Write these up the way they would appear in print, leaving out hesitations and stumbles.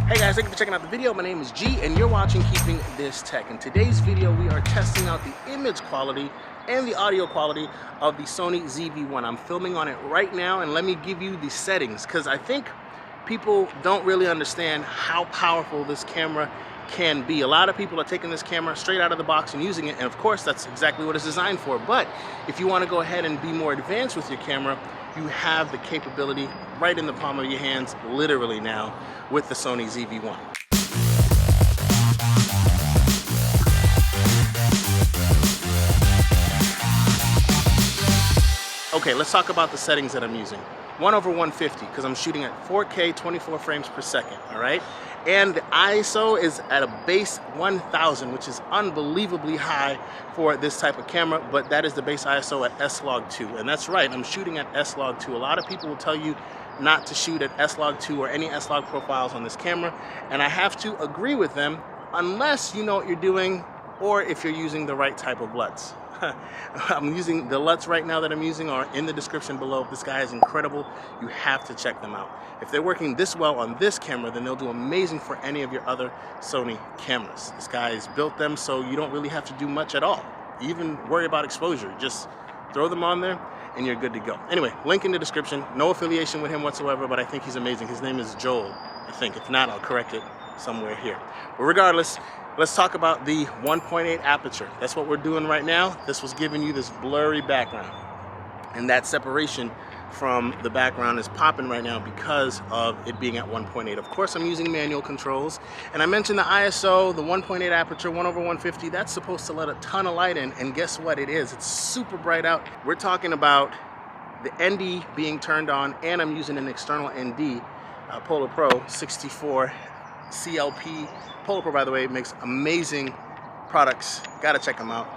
Hey guys, thank you for checking out the video. My name is G and you're watching Keeping This Tech. In today's video, we are testing out the image quality and the audio quality of the Sony ZV1. I'm filming on it right now, and let me give you the settings because I think people don't really understand how powerful this camera can be. A lot of people are taking this camera straight out of the box and using it, and of course that's exactly what it's designed for. But if you want to go ahead and be more advanced with your camera, you have the capability right in the palm of your hands, literally now, with the Sony ZV1. Okay, let's talk about the settings that I'm using. 1/150, because I'm shooting at 4K 24 frames per second, all right? And the ISO is at a base 1000, which is unbelievably high for this type of camera, but that is the base ISO at S-Log2. And that's right, I'm shooting at S-Log2. A lot of people will tell you not to shoot at S-Log2 or any S-Log profiles on this camera, and I have to agree with them unless you know what you're doing or if you're using the right type of LUTs. I'm using the LUTs right now that I'm using are in the description below. This guy is incredible. You have to check them out. If they're working this well on this camera, then they'll do amazing for any of your other Sony cameras. This guy's built them so you don't really have to do much at all. Even worry about exposure. Just throw them on there and you're good to go. Anyway, link in the description. No affiliation with him whatsoever, but I think he's amazing. His name is Joel, I think. If not, I'll correct it somewhere here. But regardless, let's talk about the 1.8 aperture. That's what we're doing right now. This was giving you this blurry background. And that separation from the background is popping right now because of it being at 1.8. Of course, I'm using manual controls. And I mentioned the ISO, the 1.8 aperture, 1/150. That's supposed to let a ton of light in. And guess what it is? It's super bright out. We're talking about the ND being turned on, and I'm using an external ND, Polar Pro 64 CLP. Polar Pro, by the way, makes amazing products. Gotta check them out.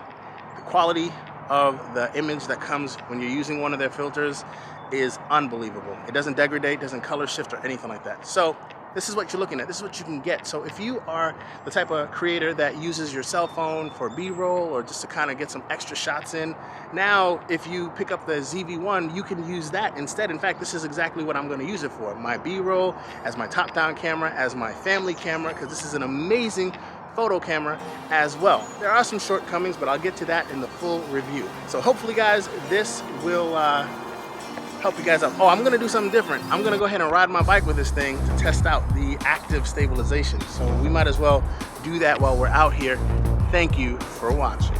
The quality of the image that comes when you're using one of their filters is unbelievable. It doesn't degrade, doesn't color shift or anything like that. So this is what you're looking at. This is what you can get. So if you are the type of creator that uses your cell phone for B-roll or just to kind of get some extra shots in, now if you pick up the ZV1, you can use that instead. In fact, this is exactly what I'm going to use it for. My B-roll, as my top-down camera, as my family camera, because this is an amazing photo camera as well. There are some shortcomings, but I'll get to that in the full review. So hopefully, guys, this will help you guys out. Oh, I'm gonna do something different. I'm gonna go ahead and ride my bike with this thing to test out the active stabilization. So we might as well do that while we're out here. Thank you for watching.